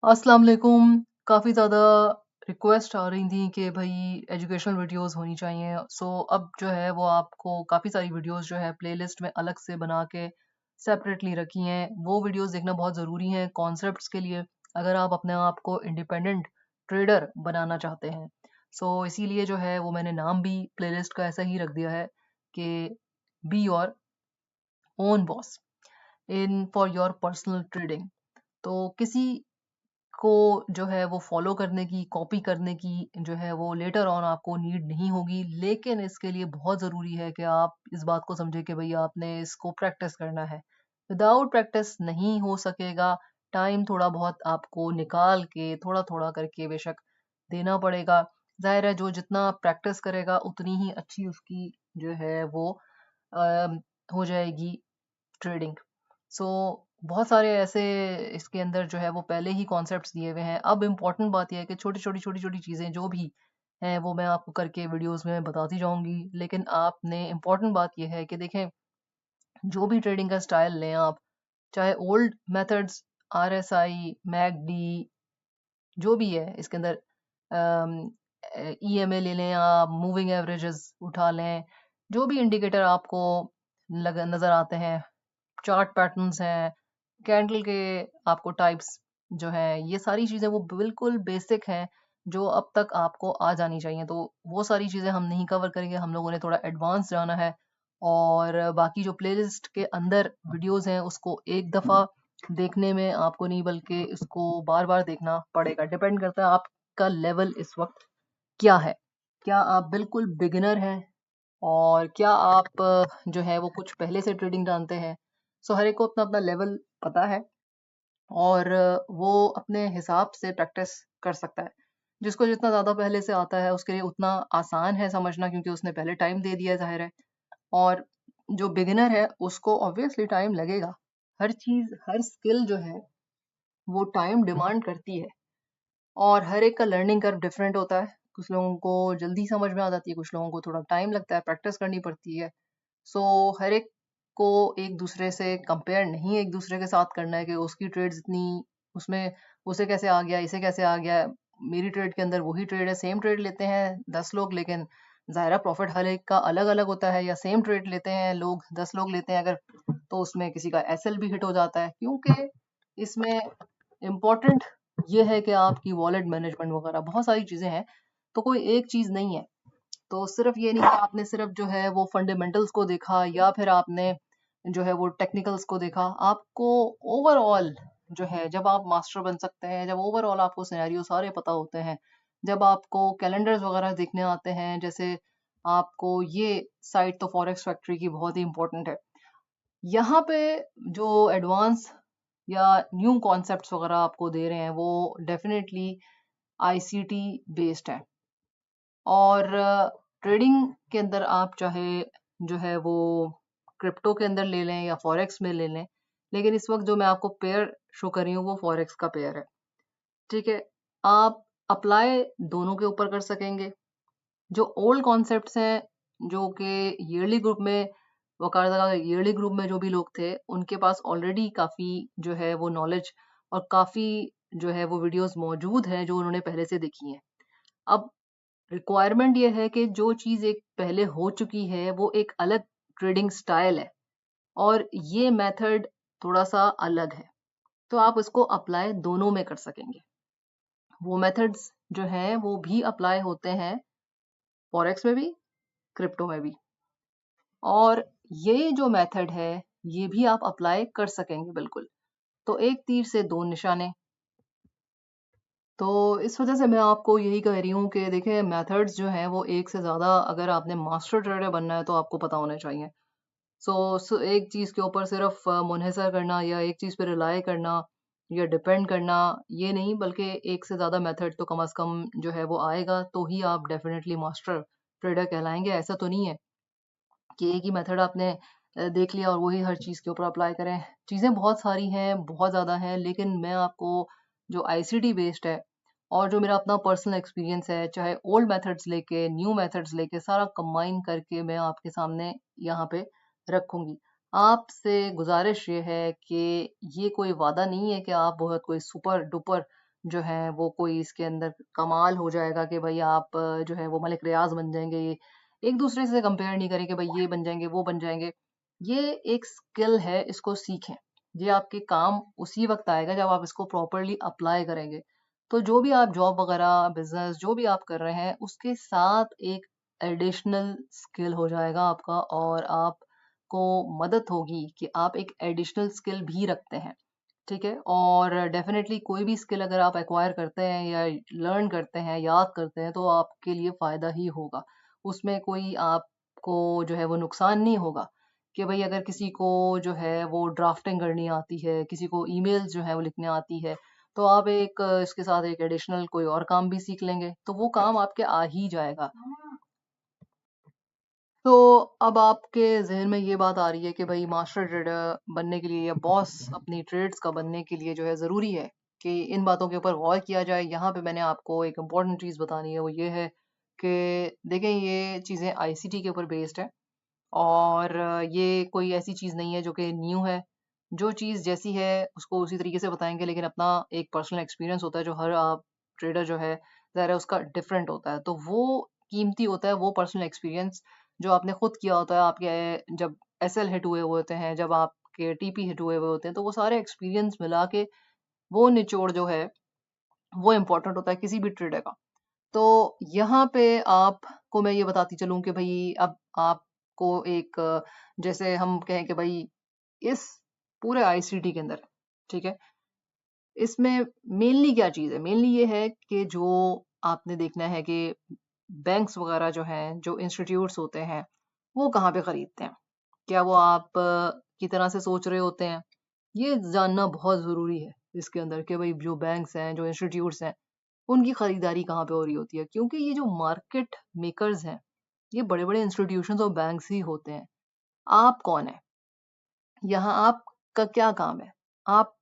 अस्सलाम वालेकुम। काफ़ी ज़्यादा रिक्वेस्ट आ रही थी कि भई एजुकेशनल वीडियोज़ होनी चाहिए। अब जो है वो आपको काफ़ी सारी वीडियोज़ जो है प्लेलिस्ट में अलग से बना के सेपरेटली रखी हैं। वो वीडियोज़ देखना बहुत ज़रूरी है कॉन्सेप्ट्स के लिए, अगर आप अपने आप को इंडिपेंडेंट ट्रेडर बनाना चाहते हैं। इसीलिए जो है वो मैंने नाम भी प्लेलिस्ट का ऐसा ही रख दिया है कि be your own boss in for your personal trading. तो किसी को जो है वो फॉलो करने की, कॉपी करने की जो है वो लेटर ऑन आपको नीड नहीं होगी। लेकिन इसके लिए बहुत ज़रूरी है कि आप इस बात को समझें कि भई आपने इसको प्रैक्टिस करना है। विदाउट प्रैक्टिस नहीं हो सकेगा। टाइम थोड़ा बहुत आपको निकाल के थोड़ा-थोड़ा करके बेशक देना पड़ेगा। ज़ाहिर है जो जितना प्रैक्टिस करेगा उतनी ही अच्छी उसकी जो है वो अ, हो जाएगी ट्रेडिंग। सो बहुत सारे ऐसे इसके अंदर जो है वो पहले ही कॉन्सेप्ट्स दिए हुए हैं। अब इम्पोर्टेंट बात ये है कि छोटी-छोटी चीज़ें जो भी हैं वो मैं आपको करके वीडियोज़ में बताती जाऊँगी। लेकिन आपने इम्पोर्टेंट बात ये है कि देखें, जो भी ट्रेडिंग का स्टाइल लें आप, चाहे ओल्ड मेथड्स आरएसआई, मैकडी जो भी है इसके अंदर ईएमए ले लें आप, मूविंग एवरेजेस उठा लें, जो भी इंडिकेटर आपको नज़र आते हैं, चार्ट पैटर्न्स हैं, कैंडल के आपको टाइप्स जो हैं, ये सारी चीज़ें वो बिल्कुल बेसिक हैं, जो अब तक आपको आ जानी चाहिए। तो वो सारी चीज़ें हम नहीं कवर करेंगे, हम लोगों ने थोड़ा एडवांस जाना है। और बाकी जो प्लेलिस्ट के अंदर वीडियोज़ हैं, उसको एक दफ़ा देखने में आपको नहीं बल्कि इसको बार-बार देखना पड़ेगा। डिपेंड करता है आपका लेवल इस वक़्त क्या है? क्या आप बिल्कुल बिगिनर हैं और क्या आप जो है वो कुछ पहले से ट्रेडिंग जानते हैं? हर एक को अपना-अपना लेवल पता है और वो अपने हिसाब से प्रैक्टिस कर सकता है। जिसको जितना ज़्यादा पहले से आता है उसके लिए उतना आसान है समझना, क्योंकि उसने पहले टाइम दे दिया है, ज़ाहिर है। और जो बिगिनर है उसको ऑब्वियसली टाइम लगेगा। हर चीज़, हर स्किल जो है वो टाइम डिमांड करती है और हर एक का लर्निंग कर्व डिफरेंट होता है। कुछ लोगों को जल्दी समझ में आ जाती है, कुछ लोगों को थोड़ा टाइम लगता है, प्रैक्टिस करनी पड़ती है। सो हर एक को एक दूसरे से कंपेयर नहीं एक दूसरे के साथ करना है कि उसकी ट्रेड्स इतनी, उसमें उसे कैसे आ गया, इसे कैसे आ गया। मेरी ट्रेड के अंदर वही ट्रेड है, सेम ट्रेड लेते हैं 10 लोग, लेकिन ज़ाहिर है प्रॉफिट हर एक का अलग-अलग होता है। या सेम ट्रेड लेते हैं लोग 10 लोग लेते हैं अगर, तो उसमें किसी का एसएल भी हिट हो जाता है, क्योंकि इसमें इम्पोर्टेंट ये है कि आपकी वॉलेट मैनेजमेंट वगैरह बहुत सारी चीज़ें हैं। तो कोई एक चीज़ नहीं है। तो सिर्फ ये नहीं कि आपने सिर्फ जो है वो फंडामेंटल्स को देखा या फिर आपने जो है वो टेक्निकल्स को देखा। आपको ओवरऑल जो है, जब आप मास्टर बन सकते हैं, जब ओवरऑल आपको सिनेरियो सारे पता होते हैं, जब आपको कैलेंडर्स वगैरह देखने आते हैं, जैसे आपको ये साइट तो फॉरेक्स फैक्ट्री की बहुत ही इंपॉर्टेंट है। यहाँ पे जो एडवांस या न्यू कॉन्सेप्ट्स वगैरह आपको दे रहे हैं वो डेफिनेटली आईसीटी बेस्ड है। और ट्रेडिंग के अंदर आप चाहे जो है वो क्रिप्टो के अंदर ले लें या फॉरेक्स में ले लें, लेकिन इस वक्त जो मैं आपको पेयर शो कर रही हूँ वो फॉरेक्स का पेयर है। ठीक है, आप अप्लाई दोनों के ऊपर कर सकेंगे। जो ओल्ड कॉन्सेप्ट्स हैं, जो कि ईयरली ग्रुप में, वकायदा ईयरली ग्रुप में जो भी लोग थे उनके पास ऑलरेडी काफ़ी जो है वो नॉलेज और काफ़ी जो है वो वीडियोस मौजूद हैं जो उन्होंने पहले से देखी हैं। अब रिक्वायरमेंट ये है कि जो चीज़ एक पहले हो चुकी है वो एक अलग ट्रेडिंग स्टाइल है और ये मेथड थोड़ा-सा अलग है। तो आप इसको अप्लाई दोनों में कर सकेंगे। वो मेथड्स जो हैं वो भी अप्लाई होते हैं फॉरेक्स में भी, क्रिप्टो में भी। और ये जो मेथड है ये भी आप अप्लाई कर सकेंगे बिल्कुल। तो एक तीर से दो निशाने। तो इस वजह से मैं आपको यही कह रही हूँ कि देखिए, मेथड्स जो हैं वो एक से ज़्यादा, अगर आपने मास्टर ट्रेडर बनना है तो आपको पता होने चाहिए। एक चीज़ के ऊपर सिर्फ मुनहसर करना या एक चीज़ पे रिलाय करना या डिपेंड करना, ये नहीं, बल्कि एक से ज़्यादा मेथड तो कम से कम जो है वो आएगा तो ही आप डेफिनेटली मास्टर ट्रेडर कहलाएंगे। ऐसा तो नहीं है कि एक ही मेथड आपने देख लिया और वही हर चीज़ के ऊपर अप्लाई करें। चीज़ें बहुत सारी हैं, बहुत ज़्यादा हैं, लेकिन मैं आपको जो आईसीटी बेस्ड है और जो मेरा अपना पर्सनल एक्सपीरियंस है, चाहे ओल्ड मेथड्स लेके, न्यू मेथड्स लेके, सारा कंबाइन करके मैं आपके सामने यहाँ पे रखूँगी। आपसे गुज़ारिश ये है कि ये कोई वादा नहीं है कि आप बहुत कोई सुपर डुपर जो है वो कोई इसके अंदर कमाल हो जाएगा कि भाई आप जो है वो मलिक रियाज बन जाएंगे। ये एक दूसरे से कंपेयर नहीं करें कि भाई ये बन जाएंगे वो बन जाएंगे। ये एक स्किल है, इसको सीखें। ये आपके काम उसी वक्त आएगा जब आप इसको प्रॉपरली अप्लाई करेंगे। तो जो भी आप जॉब वगैरह बिजनेस जो भी आप कर रहे हैं उसके साथ एक एडिशनल स्किल हो जाएगा आपका, और आपको मदद होगी कि आप एक एडिशनल स्किल भी रखते हैं। ठीक है, और डेफिनेटली कोई भी स्किल अगर आप एक्वायर करते हैं या लर्न करते हैं, याद करते हैं, तो आपके लिए फायदा ही होगा। उसमें कोई आपको जो है वो नुकसान नहीं होगा कि भाई अगर किसी को जो है वो ड्राफ्टिंग करनी आती है, किसी को ईमेल जो है वो लिखने आती है, तो आप एक इसके साथ एक एडिशनल कोई और काम भी सीख लेंगे तो वो काम आपके आ ही जाएगा। तो अब आपके ज़हन में ये बात आ रही है कि भाई मास्टर ट्रेडर बनने के लिए या बॉस अपनी ट्रेड्स का बनने के लिए जो है ज़रूरी है कि इन बातों के ऊपर गौर किया जाए। यहाँ पे मैंने आपको एक इम्पॉर्टेंट चीज़ बतानी है, वो ये है कि देखें ये चीज़ें आईसीटी के ऊपर बेस्ड है, और ये कोई ऐसी चीज़ नहीं है जो कि न्यू है। जो चीज़ जैसी है उसको उसी तरीके से बताएंगे, लेकिन अपना एक पर्सनल एक्सपीरियंस होता है जो हर आप ट्रेडर जो है ज़ाहिर है उसका डिफरेंट होता है, तो वो कीमती होता है वो पर्सनल एक्सपीरियंस जो आपने खुद किया होता है। आपके जब एसएल हिट हुए हुए होते हैं, जब आपके टीपी हिट हुए हुए होते हैं, तो वो सारे एक्सपीरियंस मिला के वो निचोड़ जो है वो इम्पोर्टेंट होता है किसी भी ट्रेडर का। तो यहाँ पे आपको मैं ये बताती चलूं कि भाई अब आपको एक जैसे हम कहें कि भाई इस पूरे आईसीटी के अंदर, ठीक है, इसमें मेनली क्या चीज़ है? मेनली ये है कि जो आपने देखना है कि बैंक्स वगैरह जो हैं, जो इंस्टीट्यूट्स होते हैं, वो कहाँ पे खरीदते हैं? क्या वो आप की तरह से सोच रहे होते हैं? ये जानना बहुत ज़रूरी है इसके अंदर कि भाई जो बैंक्स हैं, जो इंस्टीट्यूट्स हैं, उनकी खरीदारी कहाँ पे हो रही होती है? क्योंकि ये जो मार्केट मेकर्स हैं, ये बड़े-बड़े इंस्टीट्यूशंस और बैंक्स ही होते हैं। आप कौन हैं? यहाँ आपका क्या काम है? आप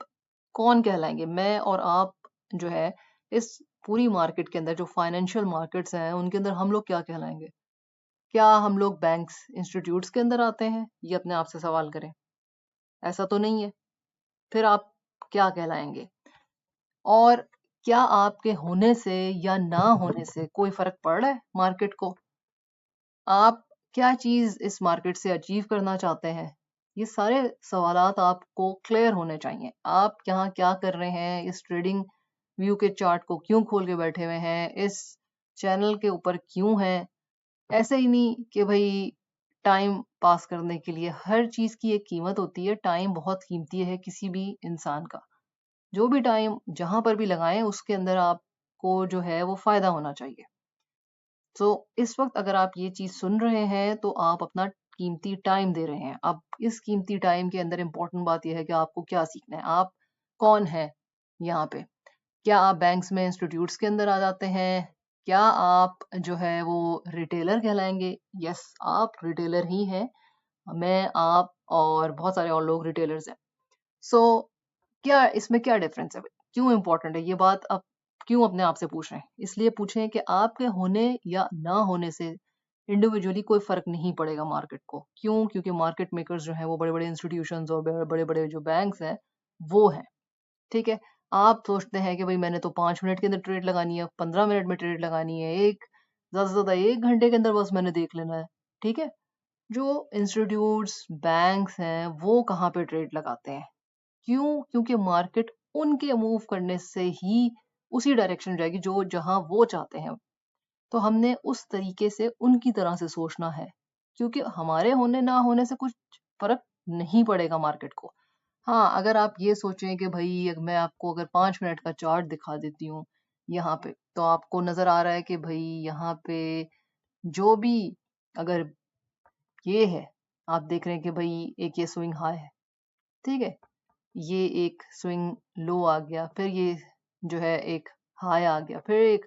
कौन कहलाएँगे? मैं और आप जो है इस पूरी मार्केट के अंदर जो फाइनेंशियल मार्केट्स हैं, उनके अंदर हम लोग क्या कहलाएँगे? क्या हम लोग बैंक्स, इंस्टीट्यूट्स के अंदर आते हैं? ये अपने आप से सवाल करें। ऐसा तो नहीं है। फिर आप क्या कहलाएँगे? और क्या आपके होने से या ना होने से कोई फ़र्क पड़ रहा है मार्केट को? आप क्या चीज़ इस मार्केट से अचीव करना चाहते हैं? ये सारे सवालात आपको क्लियर होने चाहिए। आप यहाँ क्या कर रहे हैं? इस ट्रेडिंग व्यू के चार्ट को क्यों खोल के बैठे हुए हैं? इस चैनल के ऊपर क्यों हैं? ऐसे ही नहीं कि भई टाइम पास करने के लिए। हर चीज़ की एक कीमत होती है। टाइम बहुत कीमती है किसी भी इंसान का। जो भी टाइम जहाँ पर भी लगाएँ उसके अंदर आपको जो है वो फ़ायदा होना चाहिए। तो इस वक्त अगर आप ये चीज सुन रहे हैं तो आप अपना कीमती टाइम दे रहे हैं। अब इस कीमती टाइम के अंदर इम्पोर्टेंट बात यह है कि आपको क्या सीखना है, आप कौन है यहाँ पे। क्या आप बैंक्स में इंस्टीट्यूट्स के अंदर आ जाते हैं? क्या आप जो है वो रिटेलर कहलाएंगे? यस, आप रिटेलर ही हैं। मैं, आप और बहुत सारे और लोग रिटेलर्स हैं। सो क्या इसमें क्या डिफरेंस है? क्यों इम्पोर्टेंट है ये बात? आप क्यों अपने आप से पूछ रहे हैं? इसलिए पूछें कि आपके होने या ना होने से इंडिविजुअली कोई फर्क नहीं पड़ेगा मार्केट को। क्यों? क्योंकि मार्केट मेकर्स जो हैं वो बड़े-बड़े इंस्टीट्यूशंस और बड़े-बड़े जो बैंक्स हैं वो हैं। ठीक है? आप सोचते हैं कि भाई मैंने तो 5 मिनट के अंदर ट्रेड लगानी है, 15 मिनट में ट्रेड लगानी है, एक ज़्यादा से ज़्यादा 1 घंटे के अंदर बस मैंने देख लेना है। ठीक है? जो इंस्टीट्यूट्स, बैंक्स हैं वो कहाँ पे ट्रेड लगाते हैं? क्यों? क्योंकि मार्केट उनके मूव करने से ही उसी डायरेक्शन में जाएगी जो जहाँ वो चाहते हैं। तो हमने उस तरीके से उनकी तरह से सोचना है, क्योंकि हमारे होने ना होने से कुछ फ़र्क नहीं पड़ेगा मार्केट को। हाँ, अगर आप ये सोचें कि भई मैं आपको अगर 5 मिनट का चार्ट दिखा देती हूँ यहाँ पे, तो आपको नज़र आ रहा है कि भई यहाँ पे जो भी अगर ये है, आप देख रहे हैं कि भई एक ये स्विंग हाई है, ठीक है? ये एक स्विंग लो आ गया, फिर ये जो है एक हाई आ गया, फिर एक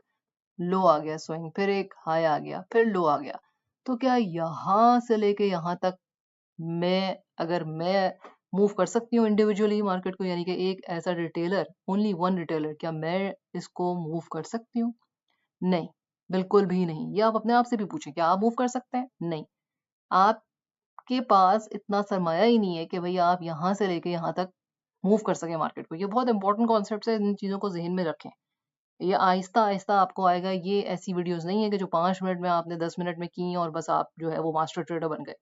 लो आ गया स्विंग, फिर एक हाई आ गया, फिर लो आ गया। तो क्या यहाँ से लेके यहाँ तक अगर मैं मूव कर सकती हूँ इंडिविजुअली मार्केट को, यानी कि एक ऐसा रिटेलर, ओनली वन रिटेलर, क्या मैं इसको मूव कर सकती हूँ? नहीं, बिल्कुल भी नहीं। ये आप अपने आप से भी पूछें, क्या आप मूव कर सकते हैं? नहीं। आपके पास इतना सरमाया ही नहीं है कि भई आप यहाँ से लेके यहाँ तक मूव कर सकें मार्केट को। ये बहुत इंपॉर्टेंट कॉन्सेप्ट्स है, इन चीज़ों को ज़हन में रखें। ये आहिस्ता आहिस्ता आपको आएगा। ये ऐसी वीडियोस नहीं है कि जो 5 मिनट में आपने 10 मिनट में की और बस आप जो है वो मास्टर ट्रेडर बन गए।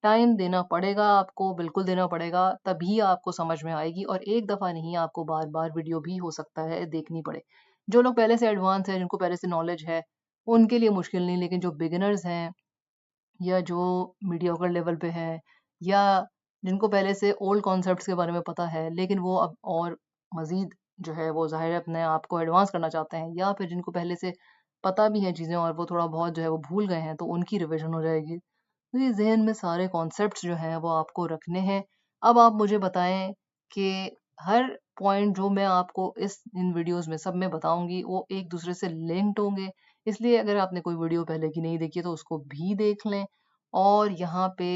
टाइम देना पड़ेगा आपको, बिल्कुल देना पड़ेगा, तभी आपको समझ में आएगी। और एक दफ़ा नहीं, आपको बार-बार वीडियो भी हो सकता है देखनी पड़े। जो लोग पहले से एडवांस हैं, जिनको पहले से नॉलेज है, उनके लिए मुश्किल नहीं, लेकिन जो बिगिनर्स हैं या जो मीडियोकर लेवल पे हैं, या जिनको पहले से ओल्ड कॉन्सेप्ट्स के बारे में पता है, लेकिन वो अब और मज़ीद जो है वो ज़ाहिर है अपने आप को एडवांस करना चाहते हैं, या फिर जिनको पहले से पता भी है चीज़ें और वो थोड़ा बहुत जो है वो भूल गए हैं, तो उनकी रिविज़न हो जाएगी। तो ये ज़हन में सारे कॉन्सेप्ट्स जो हैं वो आपको रखने हैं। अब आप मुझे बताएँ कि हर पॉइंट जो मैं आपको इन वीडियोज़ में सब में बताऊँगी, वो एक दूसरे से लिंक्ड होंगे। इसलिए अगर आपने कोई वीडियो पहले की नहीं देखी है तो उसको भी देख लें। और यहाँ पे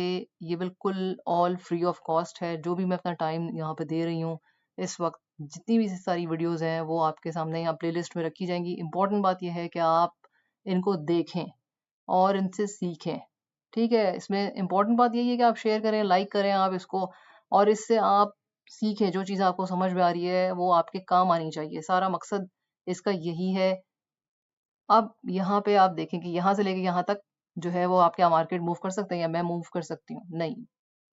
ये बिल्कुल ऑल फ्री ऑफ कॉस्ट है। जो भी मैं अपना टाइम यहाँ पे दे रही हूँ इस वक़्त, जितनी भी सारी वीडियोज़ हैं वो आपके सामने यहाँ प्लेलिस्ट में रखी जाएँगी। इम्पोर्टेंट बात ये है कि आप इनको देखें और इनसे सीखें, ठीक है? इसमें इम्पोर्टेंट बात यही है कि आप शेयर करें, लाइक करें आप इसको, और इससे आप सीखें। जो चीज़ आपको समझ में आ रही है वो आपके काम आनी चाहिए। सारा मकसद इसका यही है। अब यहाँ पे आप देखें कि यहाँ से लेके यहाँ तक जो है वो आप क्या मार्केट मूव कर सकते हैं या मैं मूव कर सकती हूँ? नहीं,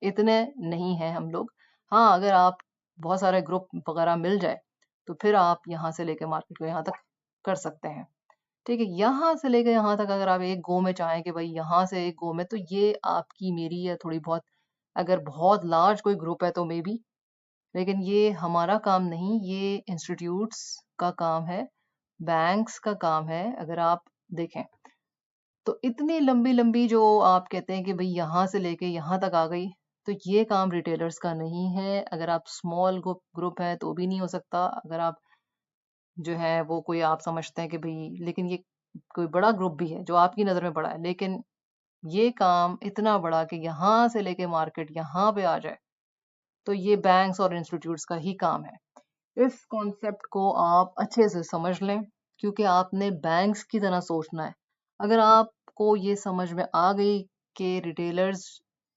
इतने नहीं हैं हम लोग। हाँ, अगर आप बहुत सारे ग्रुप वगैरह मिल जाए, तो फिर आप यहाँ से लेके मार्केट को यहाँ तक कर सकते हैं। ठीक है? यहाँ से लेके यहाँ तक अगर आप एक गो में चाहें कि भाई यहाँ से एक गो में, तो ये आपकी मेरी या थोड़ी बहुत, अगर बहुत लार्ज कोई ग्रुप है तो मे बी, लेकिन ये हमारा काम नहीं, ये इंस्टीट्यूट्स का काम है, बैंक्स का काम है। अगर आप देखें तो इतनी लंबी-लंबी जो आप कहते हैं कि भई यहाँ से लेके यहाँ तक आ गई, तो ये काम रिटेलर्स का नहीं है। अगर आप स्मॉल ग्रुप है तो भी नहीं हो सकता। अगर आप जो है वो कोई आप समझते हैं कि भई, लेकिन ये कोई बड़ा ग्रुप भी है जो आपकी नज़र में बड़ा है, लेकिन ये काम इतना बड़ा कि यहाँ से लेके मार्केट यहाँ पे आ जाए, तो ये बैंक्स और इंस्टीट्यूट्स का ही काम है। इस कॉन्सेप्ट को आप अच्छे से समझ लें, क्योंकि आपने बैंक्स की तरह सोचना है। अगर आपको ये समझ में आ गई कि रिटेलर्स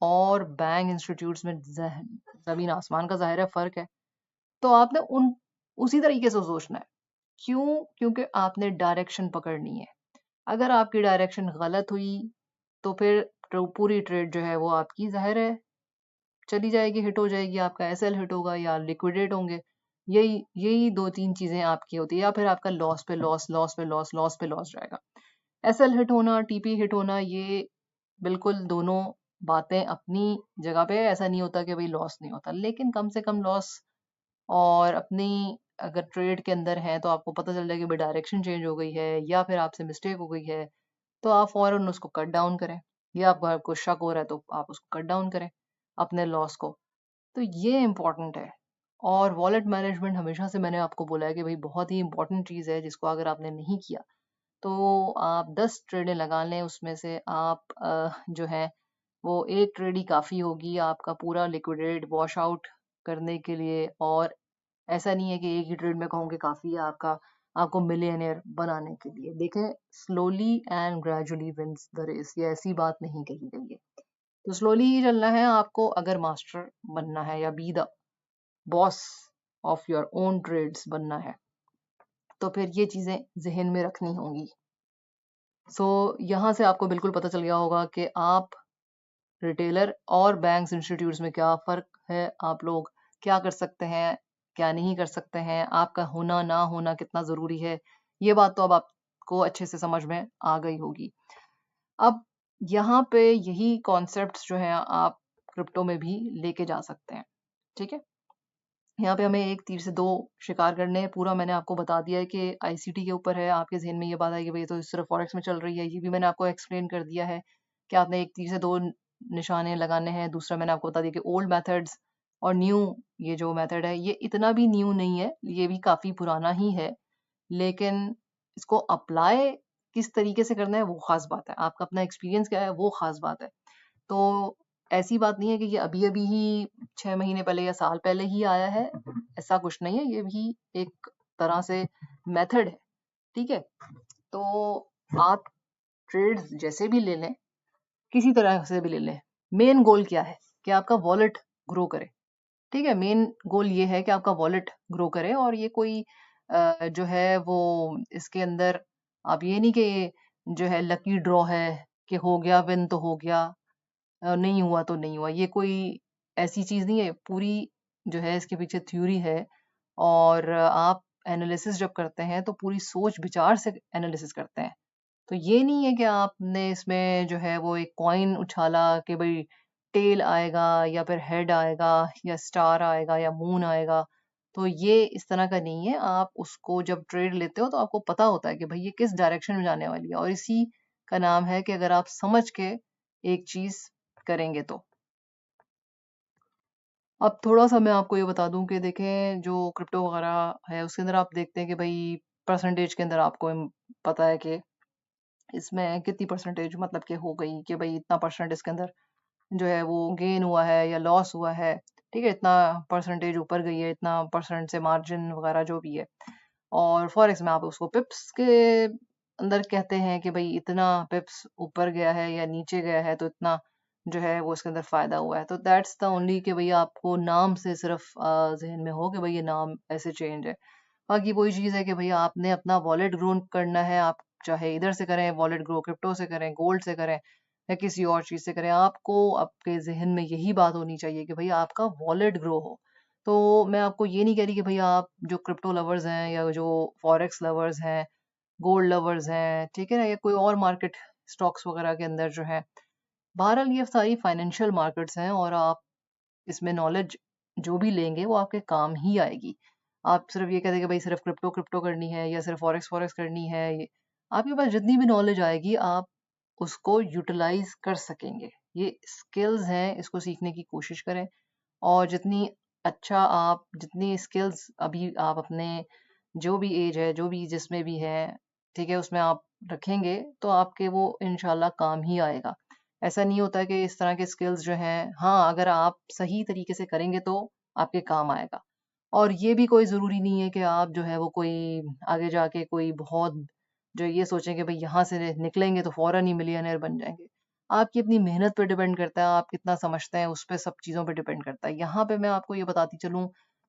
और बैंक इंस्टीट्यूट्स में ज़मीन आसमान का ज़ाहिर है फ़र्क है, तो आपने उन उसी तरीके से सोचना है। क्यों? क्योंकि आपने डायरेक्शन पकड़नी है। अगर आपकी डायरेक्शन गलत हुई, तो फिर पूरी ट्रेड जो है वो आपकी ज़ाहिर है चली जाएगी, हिट हो जाएगी, आपका एसएल हिट होगा या लिक्विडेट होंगे। यही यही 2-3 चीज़ें आपकी होती है, या फिर आपका लॉस पे लॉस, लॉस पे लॉस, लॉस पे लॉस जाएगा। एसएल हिट होना, टीपी हिट होना, ये बिल्कुल दोनों बातें अपनी जगह पे है। ऐसा नहीं होता कि भई लॉस नहीं होता, लेकिन कम से कम लॉस, और अपनी अगर ट्रेड के अंदर हैं तो आपको पता चल जाए कि भाई डायरेक्शन चेंज हो गई है या फिर आपसे मिस्टेक हो गई है, तो आप फ़ौरन उसको कट डाउन करें, या आपको शक हो रहा है तो आप उसको कट डाउन करें, अपने लॉस को। तो ये इम्पोर्टेंट है। और वॉलेट मैनेजमेंट हमेशा से मैंने आपको बोला है कि भाई बहुत ही इम्पोर्टेंट चीज़ है, जिसको अगर आपने नहीं किया तो आप 10 ट्रेडें लगा लें, उसमें से आप जो है वो एक ट्रेड ही काफ़ी होगी आपका पूरा लिक्विडेट वॉश आउट करने के लिए। और ऐसा नहीं है कि एक ही ट्रेड में कहूँ कि काफ़ी है आपका, आपको मिलियनेयर बनाने के लिए। देखें, slowly and gradually wins the race, ये ऐसी बात नहीं कही गई है। तो स्लोली ही चलना है आपको अगर मास्टर बनना है, या be the boss of your own trades बनना है, तो फिर ये चीज़ें ज़हन में रखनी होंगी। सो यहाँ से आपको बिल्कुल पता चल गया होगा कि आप रिटेलर और बैंक्स इंस्टीट्यूट्स में क्या फ़र्क है, आप लोग क्या कर सकते हैं, क्या नहीं कर सकते हैं, आपका होना ना होना कितना ज़रूरी है। ये बात तो अब आपको अच्छे से समझ में आ गई होगी। अब यहाँ पे यही कॉन्सेप्ट्स जो हैं आप क्रिप्टो में भी लेके जा सकते हैं, ठीक है? यहाँ पे हमें एक तीर से दो शिकार करने हैं। पूरा मैंने आपको बता दिया है कि आईसीटी के ऊपर है, आपके ज़हन में ये बात आई कि भई तो सिर्फ़ फॉरेक्स में चल रही है, ये भी मैंने आपको एक्सप्लेन कर दिया है कि आपने एक तीर से दो निशाने लगाने हैं। दूसरा मैंने आपको बता दिया कि ओल्ड मेथड्स और न्यू, ये जो मेथड है ये इतना भी न्यू नहीं है, ये भी काफ़ी पुराना ही है। लेकिन इसको अप्लाई किस तरीके से करना है वो ख़ास बात है। आपका अपना एक्सपीरियंस क्या है वो ख़ास बात है। तो ऐसी बात नहीं है कि ये अभी-अभी ही 6 महीने पहले या साल पहले ही आया है, ऐसा कुछ नहीं है, ये भी एक तरह से मेथड है, ठीक है? तो आप ट्रेड्स जैसे भी ले लें, किसी तरह से भी ले लें, मेन गोल क्या है? कि आपका वॉलेट ग्रो करे, ठीक है? मेन गोल ये है कि आपका वॉलेट ग्रो करे, और ये कोई जो है वो इसके अंदर आप ये नहीं कि जो है लकी ड्रॉ है कि हो गया विन तो हो गया, नहीं हुआ तो नहीं हुआ, ये कोई ऐसी चीज नहीं है। पूरी जो है इसके पीछे थ्योरी है, और आप एनालिसिस जब करते हैं तो पूरी सोच विचार से एनालिसिस करते हैं। तो ये नहीं है कि आपने इसमें जो है वो एक कॉइन उछाला कि भाई टेल आएगा या फिर हेड आएगा या स्टार आएगा या मून आएगा। तो ये इस तरह का नहीं है। आप उसको जब ट्रेड लेते हो तो आपको पता होता है कि भाई ये किस डायरेक्शन में जाने वाली है, और इसी का नाम है कि अगर आप समझ के एक चीज करेंगे तो। अब थोड़ा सा मैं आपको ये बता दूं कि देखें जो क्रिप्टो वगैरह है उसके अंदर आप देखते हैं कि भाई परसेंटेज के अंदर आपको पता है कि इसमें कितनी परसेंटेज मतलब कि हो गई कि भाई इतना परसेंट इसके अंदर जो है वो गेन हुआ है या लॉस हुआ है। ठीक है, इतना परसेंटेज ऊपर गई है, इतना परसेंट से मार्जिन वगैरह जो भी है। और फॉरेक्स में आप उसको पिप्स के अंदर कहते हैं कि भाई इतना पिप्स ऊपर गया है या नीचे गया है तो इतना जो है वो इसके अंदर फायदा हुआ है। तो दैट्स द ओनली कि भाई आपको नाम से सिर्फ जहन में हो कि भाई ये नाम ऐसे चेंज है। बाकी वही चीज है कि भाई आपने अपना वॉलेट ग्रो करना है, आप चाहे इधर से करें वॉलेट ग्रो, क्रिप्टो से करें, गोल्ड से करें या किसी और चीज से करें, आपको आपके जहन में यही बात होनी चाहिए कि भाई आपका वॉलेट ग्रो हो। तो मैं आपको ये नहीं कह रही कि भाई आप जो क्रिप्टो लवर्स हैं या जो फॉरेक्स लवर्स हैं, गोल्ड लवर्स हैं, ठीक है ना, या कोई और मार्केट स्टॉक्स वगैरह के अंदर जो है, बहरहाल ये सारी फाइनेंशियल मार्केट्स हैं और आप इसमें नॉलेज जो भी लेंगे वो आपके काम ही आएगी। आप सिर्फ ये कहते कि भाई सिर्फ क्रिप्टो क्रिप्टो करनी है या सिर्फ फॉरेक्स फॉरेक्स करनी है, आपके पास जितनी भी नॉलेज आएगी आप उसको यूटिलाइज कर सकेंगे। ये स्किल्स हैं, इसको सीखने की कोशिश करें। और जितनी अच्छा आप जितनी स्किल्स अभी आप अपने जो भी एज है, जो भी जिसमें भी है, ठीक है, उसमें आप रखेंगे तो आपके वो इंशाल्लाह काम ही आएगा। ऐसा नहीं होता है कि इस तरह के स्किल्स जो हैं, हाँ अगर आप सही तरीके से करेंगे तो आपके काम आएगा। और ये भी कोई ज़रूरी नहीं है कि आप जो है वो कोई आगे जाके कोई बहुत जो ये सोचें कि भाई यहाँ से निकलेंगे तो फौरन ही मिलियनेयर बन जाएंगे। आपकी अपनी मेहनत पे डिपेंड करता है, आप कितना समझते हैं उस पे सब चीज़ों पे डिपेंड करता है। यहाँ पे मैं आपको ये बताती चलूँ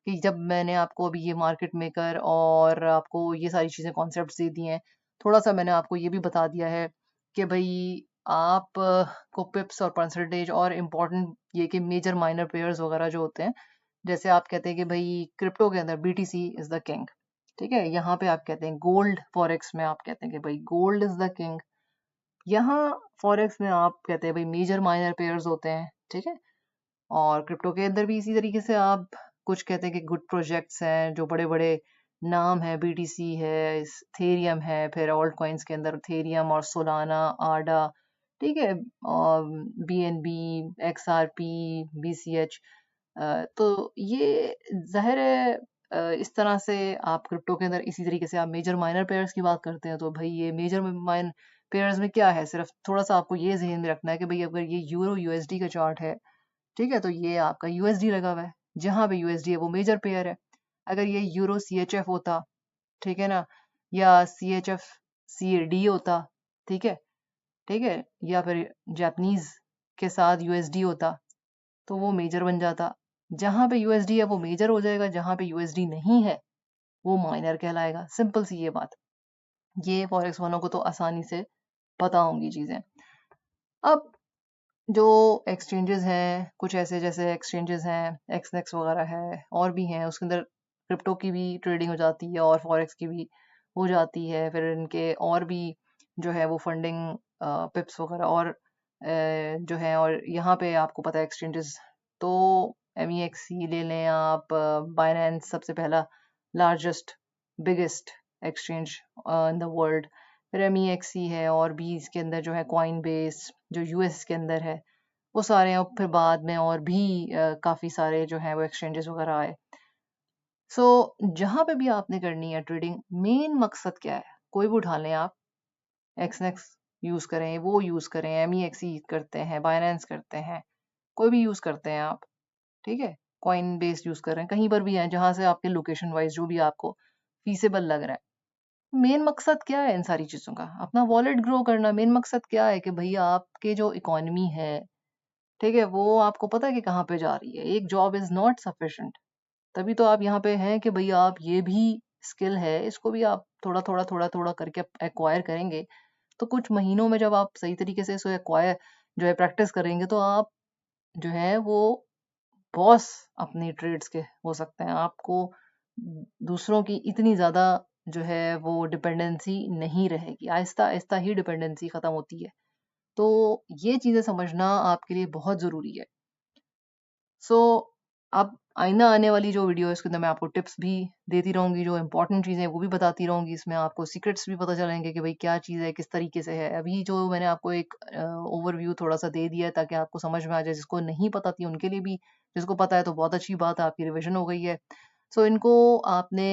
कि जब मैंने आपको अभी ये मार्केट मेकर और आपको ये सारी चीज़ें कॉन्सेप्ट्स दे दी हैं, थोड़ा सा मैंने आपको ये भी बता दिया है कि भाई आप को पिप्स और परसेंटेज और इम्पोर्टेंट ये कि मेजर माइनर पेयर्स वगैरह जो होते हैं, जैसे आप कहते हैं कि भाई क्रिप्टो के अंदर बीटीसी इज द किंग। ठीक है, यहाँ पे आप कहते हैं गोल्ड, फॉरेक्स में आप कहते हैं कि भाई गोल्ड इज द किंग। यहाँ फॉरेक्स में आप कहते हैं भाई मेजर माइनर पेयर्स होते हैं। ठीक है, और क्रिप्टो के अंदर भी इसी तरीके से आप कुछ कहते हैं कि गुड प्रोजेक्ट्स हैं जो बड़े बड़े नाम है, बीटीसी है, थेरियम है, फिर ऑल्ट कॉइन्स के अंदर थेरियम और सोलाना, आडा, ठीक है, और बीएनबी, एक्सआरपी, बीसीएच। तो ये जाहिर है इस तरह से आप क्रिप्टो के अंदर इसी तरीके से आप मेजर माइनर पेयर्स की बात करते हैं तो भाई ये मेजर माइन पेयर्स में क्या है, सिर्फ थोड़ा सा आपको ये जहन में रखना है कि भाई अगर ये यूरो यूएसडी का चार्ट है, ठीक है, तो ये आपका यूएसडी लगा हुआ है, जहां पे यूएसडी है वो मेजर पेयर है। अगर ये यूरो सीएचएफ होता, ठीक है ना, या सीएचएफ सीडी होता, ठीक है, ठीक है, या फिर जापानीज के साथ यूएसडी होता तो वो मेजर बन जाता। जहां पे यूएसडी है वो मेजर हो जाएगा, जहां पे यूएसडी नहीं है वो माइनर कहलाएगा। सिंपल सी ये बात। ये फॉरेक्स वालों को तो आसानी से पता होंगी चीजें। अब जो एक्सचेंजेस हैं, कुछ ऐसे जैसे एक्सचेंजेस हैं, एक्सनेक्स वगैरह है, और भी हैं, उसके अंदर क्रिप्टो की भी ट्रेडिंग हो जाती है और फॉरेक्स की भी हो जाती है। फिर इनके और भी जो है वो फंडिंग पिप्स वगैरह और जो है, और यहाँ पे आपको पता है एक्सचेंजेस तो MEXC ले लें आप, बाइनेंस सबसे पहला largest biggest exchange in the world. फिर MEXC है, और भी इसके अंदर जो है कॉइन बेस जो यूएस के अंदर है, वो सारे हैं। और फिर बाद में और भी काफी सारे जो है वो एक्सचेंजेस वगैरह आए। सो जहां पे भी आपने करनी है ट्रेडिंग, मेन मकसद क्या है, कोई भी उठा लें आप, एक्सनेक्स यूज करें, वो यूज करें, MEXC करते हैं, बाइनेंस करते हैं, कोई भी यूज करते हैं आप, ठीक है, कॉइन बेस्ड यूज कर रहे हैं, कहीं पर भी हैं जहां से आपके लोकेशन वाइज जो भी आपको फीसेबल लग रहा है। मेन मकसद क्या है इन सारी चीजों का, अपना वॉलेट ग्रो करना। मेन मकसद क्या है कि भैया आपके जो इकोनॉमी है, ठीक है, वो आपको पता है कि कहाँ पे जा रही है। एक जॉब इज नॉट सफिशिएंट, तभी तो आप यहाँ पे हैं कि भैया आप ये भी स्किल है इसको भी आप थोड़ा थोड़ा करके एक्वायर करेंगे, तो कुछ महीनों में जब आप सही तरीके से इसको एक्वायर जो है प्रैक्टिस करेंगे, तो आप जो है वो बॉस अपनी ट्रेड्स के हो सकते हैं। आपको दूसरों की इतनी ज़्यादा जो है वो डिपेंडेंसी नहीं रहेगी। आहिस्ता-आहिस्ता ही डिपेंडेंसी खत्म होती है। तो ये चीज़ें समझना आपके लिए बहुत ज़रूरी है। सो अब आइंदा आने वाली जो वीडियो है उसके अंदर मैं आपको टिप्स भी देती रहूँगी, जो इम्पोर्टेंट चीज़ें हैं वो भी बताती रहूँगी। इसमें आपको सीक्रेट्स भी पता चलेंगे कि भाई क्या चीज़ है, किस तरीके से है। अभी जो मैंने आपको एक ओवरव्यू थोड़ा-सा दे दिया है ताकि आपको समझ में आ जाए, जिसको नहीं पता थी उनके लिए भी, जिसको पता है तो बहुत अच्छी बात है, आपकी रिविज़न हो गई है। सो इनको आपने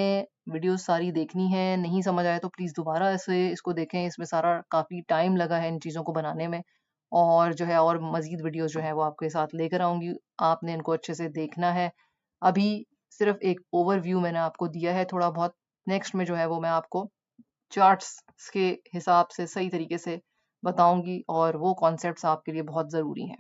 वीडियोज़ सारी देखनी है, नहीं समझ आया तो प्लीज़ दोबारा इसको देखें, इसमें सारा काफ़ी टाइम लगा है इन चीज़ों को बनाने में। और जो है और मज़ीद वीडियोज़ जो हैं वो आपके साथ लेकर आऊँगी, आपने इनको अच्छे से देखना है। अभी सिर्फ़ एक ओवरव्यू मैंने आपको दिया है थोड़ा बहुत, नेक्स्ट में जो है वो मैं आपको चार्ट्स के हिसाब से सही तरीके से बताऊँगी और वो कॉन्सेप्ट्स आपके लिए बहुत ज़रूरी हैं।